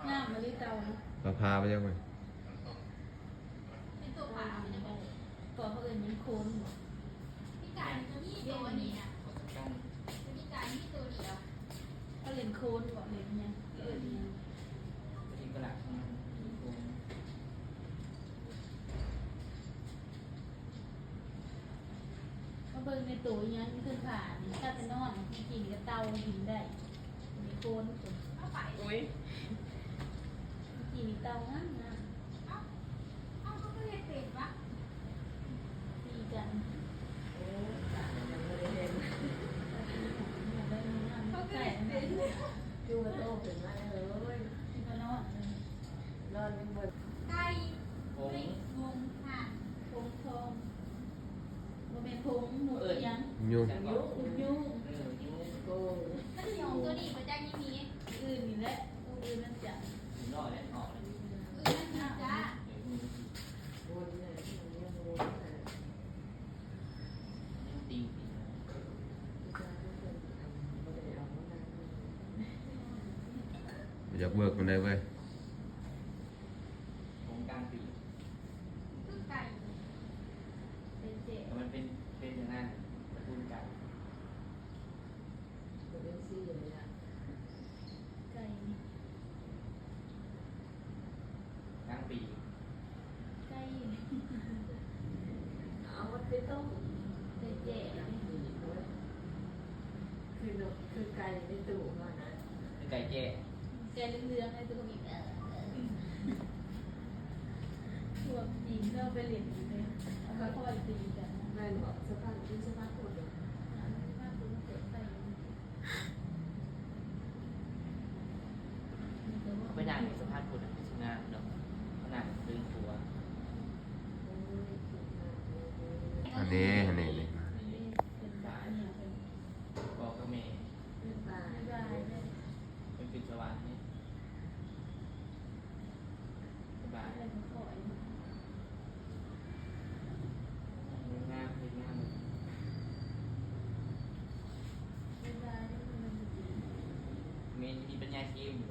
น้ำมาลิเตา พาไปยังไง เป็นตัวผ่ามันจะบอก ตัวเขาเอิญยังโคน พี่ไก่ตัวนี้ตัวนี้นะพี่ไก่นี่ตัวเดียว เขาเรียนโคนบอกเรียนยังเอิญยัง ที่กระหลักมัน เขาเบิ่งในตัวยังขึ้นผ่านถ้าไปนอนจริงๆก็เตาหินได้มีโคน เอาไป อุ้ย จริงเตางั้นนะ เอาเขาก็เรียกเป็ดวะ ตีกัน โอ้ตายยังไม่ได้เห็น ได้มีน้ำ เขาก็ ใส่ เรียกเป็ด ดูว่าโตเป็นไรเลย ที่เขานอน นอนเป็นบน ไก่ ผง ไม่งงค่ะ พงทองโมเมนพงหมูยัง ยุ่ง จัง ยุ่ ยุ่ง ยุ่ง โกง มันยองตัวนี้มาจากยี่มี อื่นนี่แหละตัวอื่นนั่นจะ ถึงรอดแล้วออกเลย นั่นนะจ้า วนเนี่ยยังวนเนี่ย ตี อยากเบิกมันได้เว้ย ผงกลางปี คือไก่ เป็นเจ๊ แต่มันเป็นอย่างนั้นตระกูลไก่ เป็นซี่อย่างนี้ ไก่ กลางปี ไก่ เอาไปต้ม เป็นเจ๊ คือไก่ในตู้มานะ เป็นไก่แจ้ แกเรื่องๆให้ตัวอีกตัวหญิงเราไปเรียนอยู่เลยเอาไปค่อยตีกัน แม่บอกสภาพที่สภาพคน มากคุณเกิดไป เขาไปด่างในสภาพคุณอ่ะเป็นงานเนาะขนาดดึงตัว อันนี้นี่ เป็นบ้าเนี่ยเป็น บอกกับแม่ เป็นตาย ไม่ได้เลย เป็นปิดสว่างนี่สบาย อะไรมาขอย งามเป็นงาม ไม่ได้มันดี เมนมีปัญญาเกมอยู่